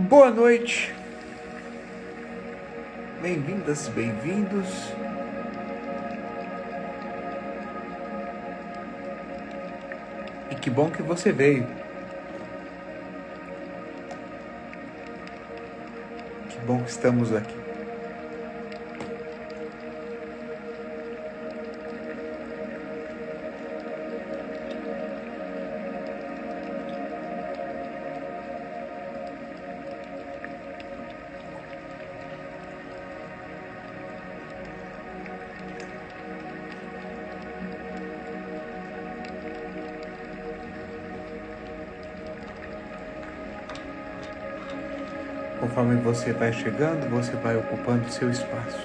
Boa noite, bem-vindas, bem-vindos. E que bom que você veio. Que bom que estamos aqui. Conforme você vai chegando, você vai ocupando o seu espaço.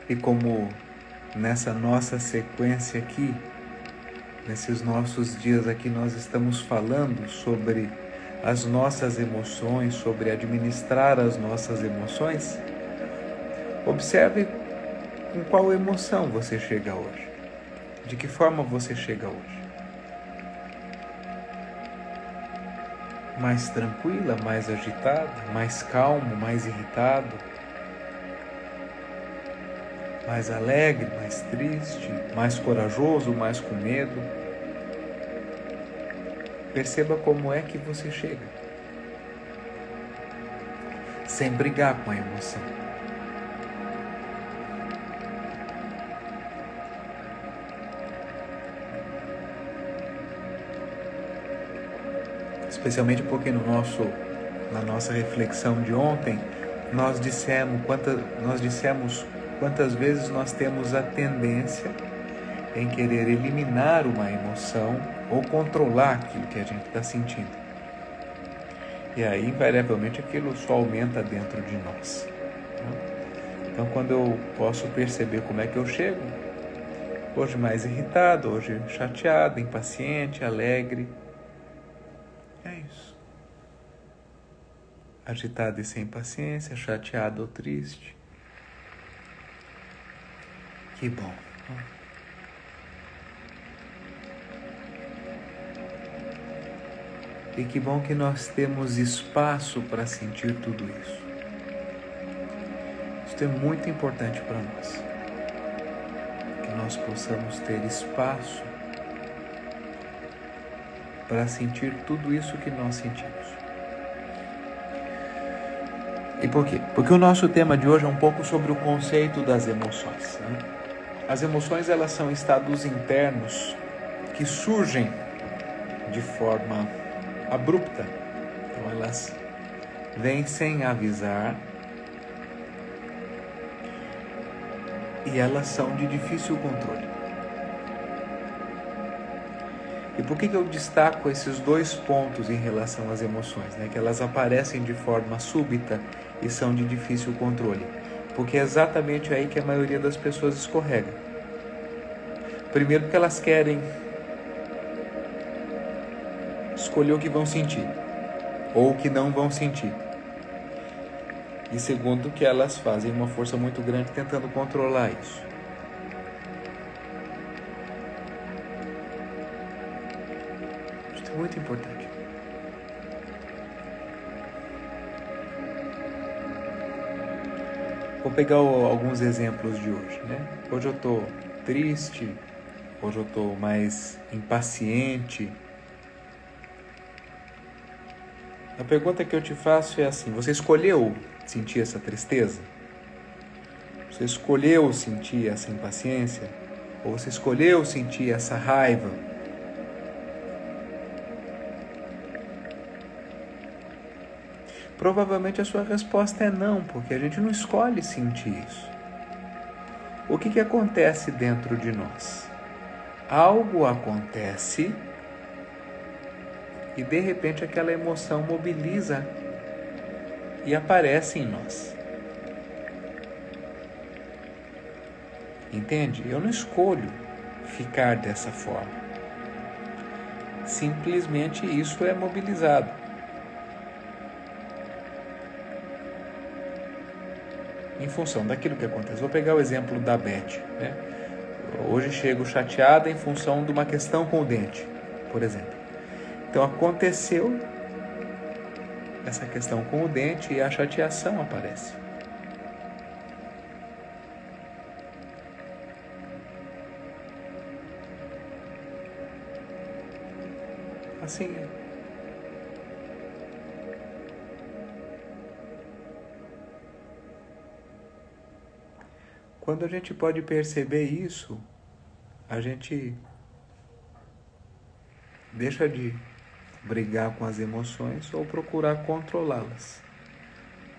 E como nessa nossa sequência aqui, nesses nossos dias aqui, nós estamos falando sobre as nossas emoções, sobre administrar as nossas emoções, observe com qual emoção você chega hoje. De que forma você chega hoje? Mais tranquila, mais agitada, mais calmo, mais irritado, mais alegre, mais triste, mais corajoso, mais com medo. Perceba como é que você chega, sem brigar com a emoção. Especialmente porque na nossa reflexão de ontem, nós dissemos quantas vezes nós temos a tendência em querer eliminar uma emoção ou controlar aquilo que a gente está sentindo. E aí, invariavelmente, aquilo só aumenta dentro de nós. Então, quando eu posso perceber como é que eu chego, hoje mais irritado, hoje chateado, impaciente, alegre, é isso. Agitado e sem paciência, chateado ou triste. Que bom. E que bom que nós temos espaço para sentir tudo isso. Isso é muito importante para nós. Que nós possamos ter espaço para sentir tudo isso que nós sentimos. E por quê? Porque o nosso tema de hoje é um pouco sobre o conceito das emoções, né? As emoções, elas são estados internos que surgem de forma abrupta. Então elas vêm sem avisar e elas são de difícil controle. E por que eu destaco esses dois pontos em relação às emoções, né? Que elas aparecem de forma súbita e são de difícil controle? Porque é exatamente aí que a maioria das pessoas escorrega. Primeiro, porque elas querem escolher o que vão sentir ou o que não vão sentir. E segundo, que elas fazem uma força muito grande tentando controlar isso. Isso é muito importante. Vou pegar alguns exemplos de hoje, né? Hoje eu estou triste, hoje eu estou mais impaciente. A pergunta que eu te faço é assim: você escolheu sentir essa tristeza? Você escolheu sentir essa impaciência? Ou você escolheu sentir essa raiva? Provavelmente a sua resposta é não, porque a gente não escolhe sentir isso. O que acontece dentro de nós? Algo acontece e de repente aquela emoção mobiliza e aparece em nós. Entende? Eu não escolho ficar dessa forma. Simplesmente isso é mobilizado. Em função daquilo que acontece. Vou pegar o exemplo da Beth, né? Hoje chego chateada em função de uma questão com o dente, por exemplo. Então aconteceu essa questão com o dente e a chateação aparece. Assim, quando a gente pode perceber isso, a gente deixa de brigar com as emoções ou procurar controlá-las.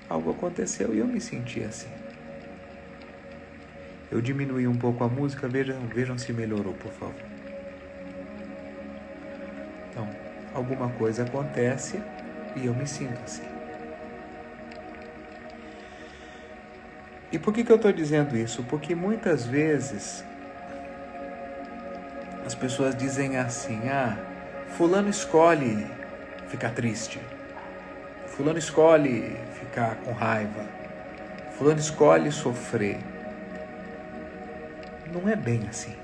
Algo aconteceu e eu me senti assim. Eu diminuí um pouco a música, vejam se melhorou, por favor. Então, alguma coisa acontece e eu me sinto assim. E por que eu estou dizendo isso? Porque muitas vezes as pessoas dizem assim: fulano escolhe ficar triste, fulano escolhe ficar com raiva, fulano escolhe sofrer. Não é bem assim.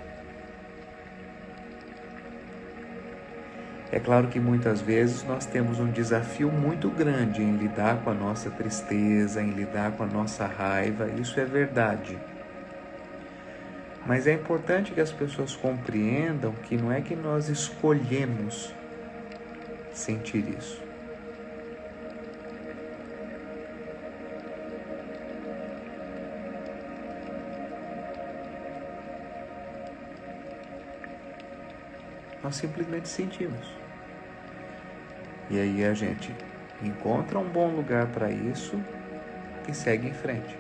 É claro que muitas vezes nós temos um desafio muito grande em lidar com a nossa tristeza, em lidar com a nossa raiva, isso é verdade. Mas é importante que as pessoas compreendam que não é que nós escolhemos sentir isso. Nós simplesmente sentimos. E aí a gente encontra um bom lugar para isso e segue em frente.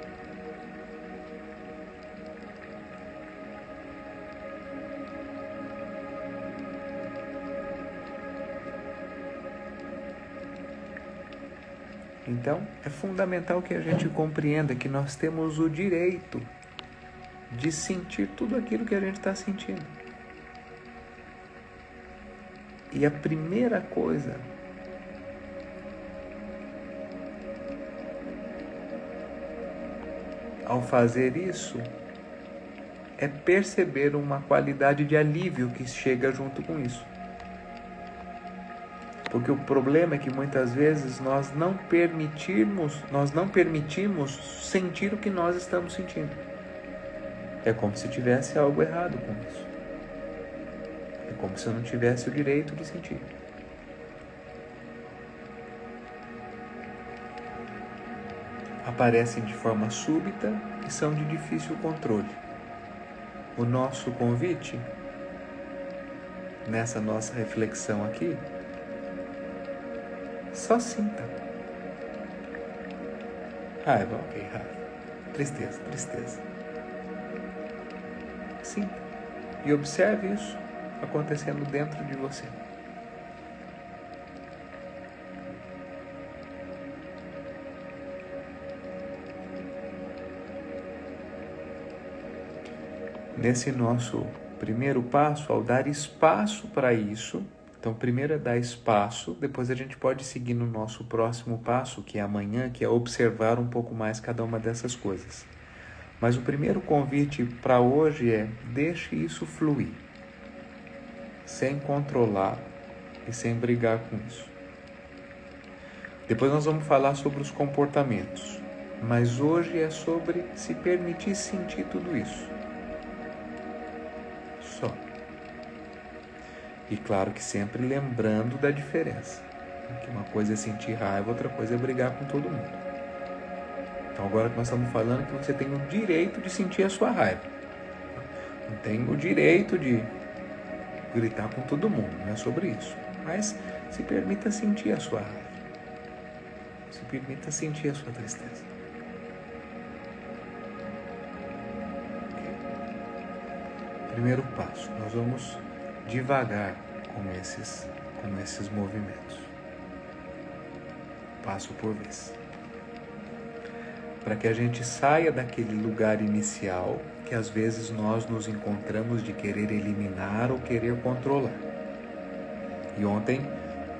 Então, é fundamental que a gente compreenda que nós temos o direito de sentir tudo aquilo que a gente está sentindo. E a primeira coisa ao fazer isso é perceber uma qualidade de alívio que chega junto com isso. Porque o problema é que muitas vezes nós não permitimos sentir o que nós estamos sentindo. É como se tivesse algo errado com isso. É como se eu não tivesse o direito de sentir. Aparecem de forma súbita e são de difícil controle. O nosso convite, nessa nossa reflexão aqui, só sinta. Raiva, ok, raiva. Tristeza, tristeza. Sinta. E observe isso acontecendo dentro de você. Nesse nosso primeiro passo, ao dar espaço para isso, então primeiro é dar espaço, depois a gente pode seguir no nosso próximo passo, que é amanhã, que é observar um pouco mais cada uma dessas coisas. Mas o primeiro convite para hoje é: deixe isso fluir, sem controlar e sem brigar com isso. Depois nós vamos falar sobre os comportamentos, mas hoje é sobre se permitir sentir tudo isso. Só. E claro que sempre lembrando da diferença. Que uma coisa é sentir raiva, outra coisa é brigar com todo mundo. Então agora que nós estamos falando que você tem o direito de sentir a sua raiva. Não tem o direito de gritar com todo mundo, não é sobre isso. Mas se permita sentir a sua raiva. Se permita sentir a sua tristeza. Primeiro passo, nós vamos devagar com esses movimentos, passo por vez, para que a gente saia daquele lugar inicial que às vezes nós nos encontramos de querer eliminar ou querer controlar. E ontem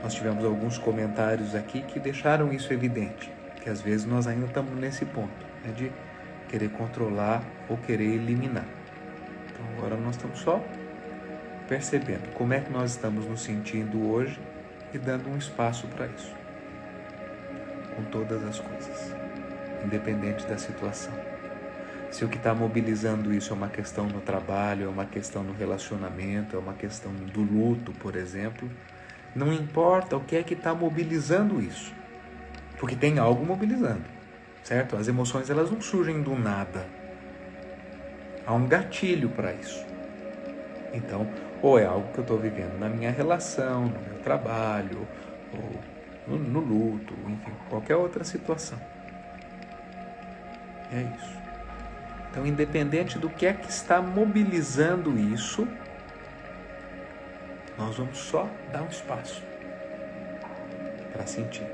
nós tivemos alguns comentários aqui que deixaram isso evidente, que às vezes nós ainda estamos nesse ponto, de querer controlar ou querer eliminar. Então agora nós estamos só percebendo como é que nós estamos nos sentindo hoje e dando um espaço para isso, com todas as coisas, independente da situação. Se o que está mobilizando isso é uma questão no trabalho, é uma questão no relacionamento, é uma questão do luto, por exemplo, não importa o que é que está mobilizando isso, porque tem algo mobilizando, certo? As emoções, elas não surgem do nada. Há um gatilho para isso. Então, ou é algo que eu estou vivendo na minha relação, no meu trabalho, ou no luto, enfim, qualquer outra situação. É isso. Então, independente do que é que está mobilizando isso, nós vamos só dar um espaço para sentir.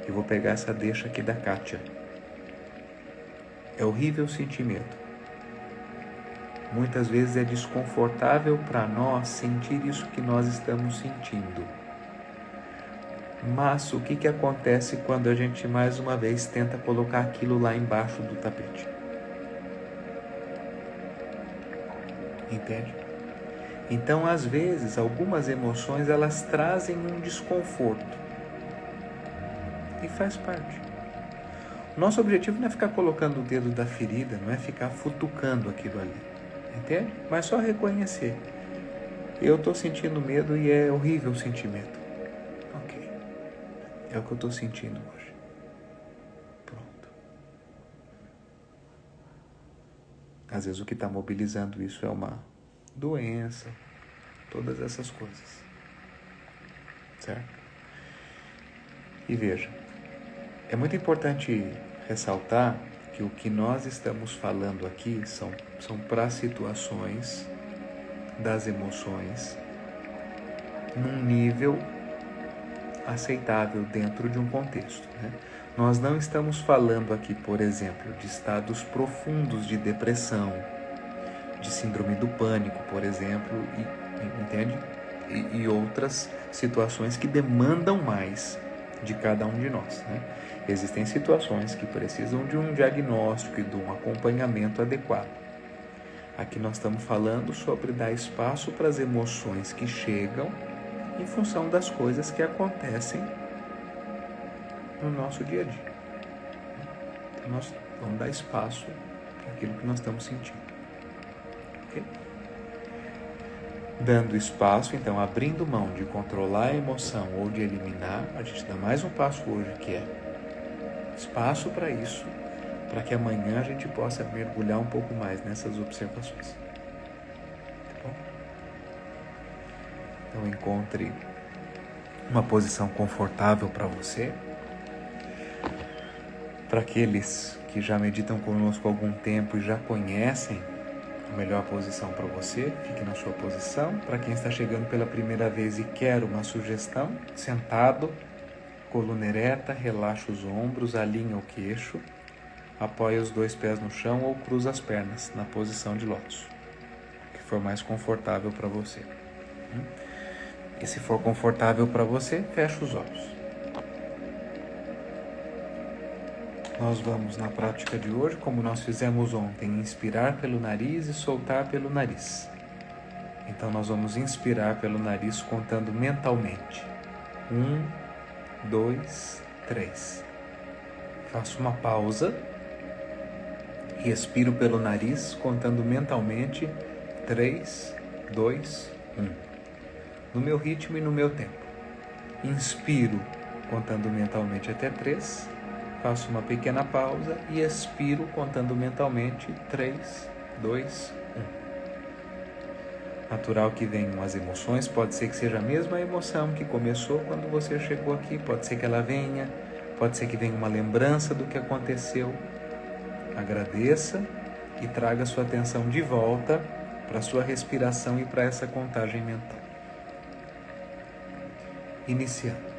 Eu vou pegar essa deixa aqui da Kátia. É horrível sentir medo. Muitas vezes é desconfortável para nós sentir isso que nós estamos sentindo. Mas o que acontece quando a gente mais uma vez tenta colocar aquilo lá embaixo do tapete? Entende? Então, às vezes, algumas emoções, elas trazem um desconforto. E faz parte. Nosso objetivo não é ficar colocando o dedo da ferida, não é ficar futucando aquilo ali. Entende? Mas só reconhecer. Eu estou sentindo medo e é horrível sentir medo. Ok. É o que eu estou sentindo hoje. Pronto. Às vezes o que está mobilizando isso é uma doença, todas essas coisas. Certo? E veja, é muito importante ressaltar que o que nós estamos falando aqui são para situações das emoções num nível aceitável dentro de um contexto, né? Nós não estamos falando aqui, por exemplo, de estados profundos de depressão, de síndrome do pânico, por exemplo, entende? E outras situações que demandam mais de cada um de nós, né? Existem situações que precisam de um diagnóstico e de um acompanhamento adequado. Aqui nós estamos falando sobre dar espaço para as emoções que chegam em função das coisas que acontecem no nosso dia a dia. Então nós vamos dar espaço para aquilo que nós estamos sentindo. Ok? Dando espaço, então, abrindo mão de controlar a emoção ou de eliminar, a gente dá mais um passo hoje, que é espaço para isso, para que amanhã a gente possa mergulhar um pouco mais nessas observações. Tá bom? Então encontre uma posição confortável para você. Para aqueles que já meditam conosco há algum tempo e já conhecem a melhor posição para você, fique na sua posição. Para quem está chegando pela primeira vez e quer uma sugestão, sentado, coluna ereta, relaxa os ombros, alinha o queixo, apoia os 2 pés no chão ou cruza as pernas na posição de lótus, que for mais confortável para você. E se for confortável para você, fecha os olhos. Nós vamos, na prática de hoje, como nós fizemos ontem, inspirar pelo nariz e soltar pelo nariz. Então nós vamos inspirar pelo nariz contando mentalmente. 1, 2, 3. Faço uma pausa. Respiro pelo nariz, contando mentalmente. 3, 2, 1. No meu ritmo e no meu tempo. Inspiro, contando mentalmente até 3. Faço uma pequena pausa e expiro, contando mentalmente. 3, 2, 1. Natural que venham as emoções, pode ser que seja a mesma emoção que começou quando você chegou aqui, pode ser que ela venha, pode ser que venha uma lembrança do que aconteceu. Agradeça e traga sua atenção de volta para a sua respiração e para essa contagem mental. Iniciando.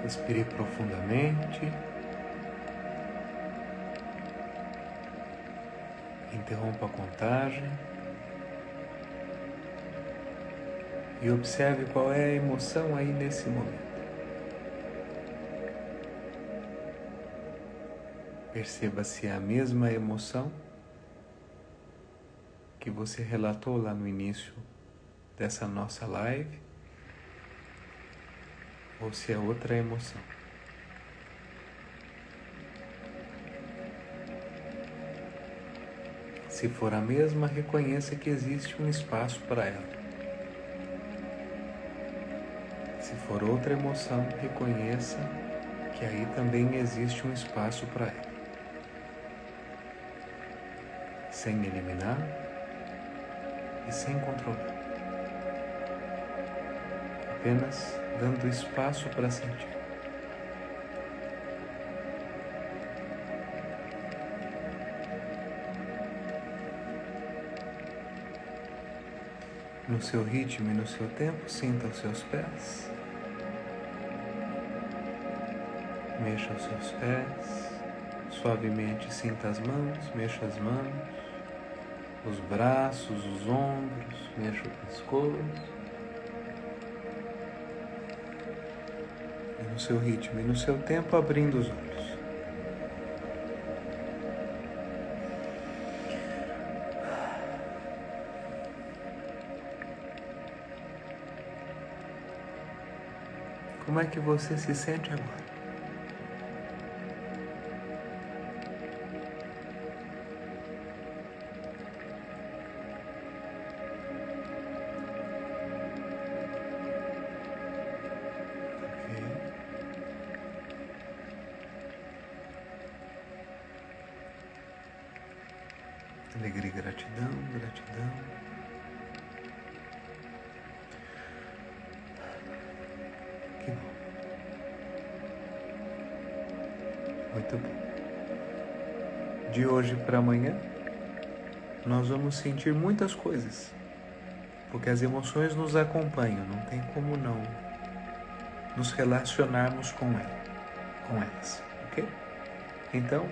Respire profundamente. Interrompa a contagem. E observe qual é a emoção aí nesse momento. Perceba se é a mesma emoção que você relatou lá no início dessa nossa live, ou se é outra emoção. Se for a mesma, reconheça que existe um espaço para ela. Se for outra emoção, reconheça que aí também existe um espaço para ela. Sem eliminar e sem controlar. Apenas dando espaço para sentir. No seu ritmo e no seu tempo, sinta os seus pés. Mexa os seus pés. Suavemente sinta as mãos, mexa as mãos. Os braços, os ombros, mexa o pescoço. E no seu ritmo e no seu tempo, abrindo os olhos. Como é que você se sente agora? Alegria e gratidão, gratidão. Que bom. Muito bom. De hoje para amanhã, nós vamos sentir muitas coisas, porque as emoções nos acompanham, não tem como não nos relacionarmos com elas, ok? Então,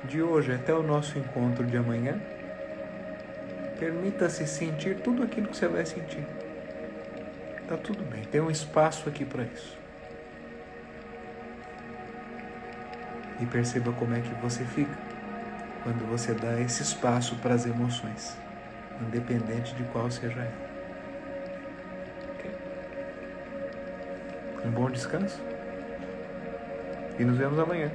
de hoje até o nosso encontro de amanhã, permita-se sentir tudo aquilo que você vai sentir. Tá tudo bem, tem um espaço aqui para isso. E perceba como é que você fica quando você dá esse espaço para as emoções, independente de qual seja ela. Okay? Um bom descanso e nos vemos amanhã.